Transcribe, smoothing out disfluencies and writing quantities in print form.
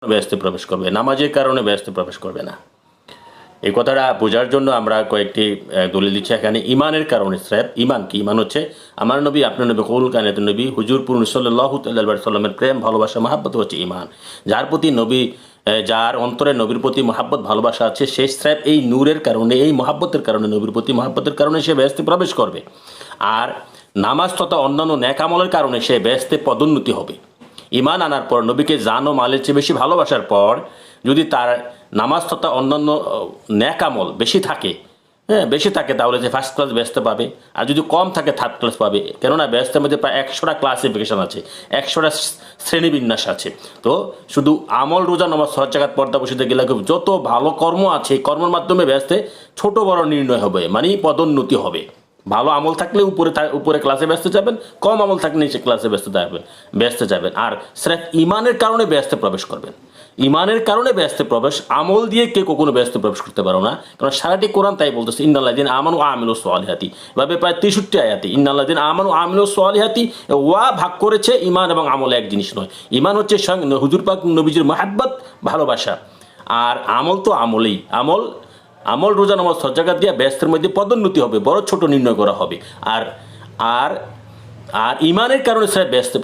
বেহেশতে প্রবেশ করবে, নামাজের কারণে বেহেশতে প্রবেশ করবে না। এই কথাটা বোঝার জন্য আমরা কয়েকটি দলিল দিচ্ছি এখানে। ইমানের কারণে স্রেফ ইমান কি? ইমান হচ্ছে আমার নবী, আপনার নবী, কৌল কায়নাত নবী হুজুর পুর সাল্লাল্লাহু আলাইহি সাল্লামের প্রেম ভালোবাসা মহাব্বত হচ্ছে ইমান। যার প্রতি নবী, যার অন্তরে নবীর প্রতি মহাব্বত ভালোবাসা আছে, সে স্রেফ এই নূরের কারণে, এই মহাব্বতের কারণে, নবীর প্রতি মহাব্বতের কারণে সে বেহেশতে প্রবেশ করবে। আর নামাজ তথা অন্যান্য নেক আমলের কারণে সে বেহেশতে পদোন্নতি হবে। ইমান আনার পর, নবীকে জান ও মালের চেয়ে বেশি ভালোবাসার পর যদি তার নামাজ তথা অন্যান্য নেক আমল বেশি থাকে, বেশি থাকে, তাহলে যে ফার্স্ট ক্লাস বেহেশতে পাবে। আর যদি কম থাকে থার্ড ক্লাস পাবে। কেননা বেহেশতের মধ্যে প্রায় 100টা ক্লাসিফিকেশন আছে, 100টা শ্রেণীবিন্যাস আছে। তো শুধু আমল, রোজা, নামাজ, হজ, যাকাত, পর্দা, বসিতে গেলে যত ভালো কর্ম আছে, কর্মের মাধ্যমে বেহেশতে ছোট বড় নির্ণয় হবে, মানে পদোন্নতি হবে। ভালো আমল থাকলে উপরে ক্লাসে বেহেশতে যাবেন, কম আমল থাকলে নিচে ক্লাসে বেহেশতে যাবেন। আর স্রেফ ইমানের কারণে বেহেশতে প্রবেশ করবেন। ইমানের কারণে বেহেশতে প্রবেশ, আমল দিয়ে কেউ কখনো বেহেশতে প্রবেশ করতে পারো না। কারণ সারাটি কোরআন তাই বলতেছে, ইন্নাল্লাযিনা আমানু ওয়া আমিলুস সালিহাতি, এভাবে প্রায় 63 আয়াতে ইন্নাল্লাযিনা আমানু ওয়া আমিলুস সালিহাতি, ওয়া ভাগ করেছে ইমান এবং আমল এক জিনিস নয়। ইমান হচ্ছে স্বয়ং হুজুর পাক নবীজির মহাব্বত, ভালোবাসা। আর আমল তো আমলেই, আমল রোজা, নামাজ, হজ, যাকাত দিয়ে বেহেশতের মধ্যে পদোন্নতি হবে, বড় ছোট নির্ণয় করা হবে। আর আর আর ইমানের কারণে স্যার বেহেশতে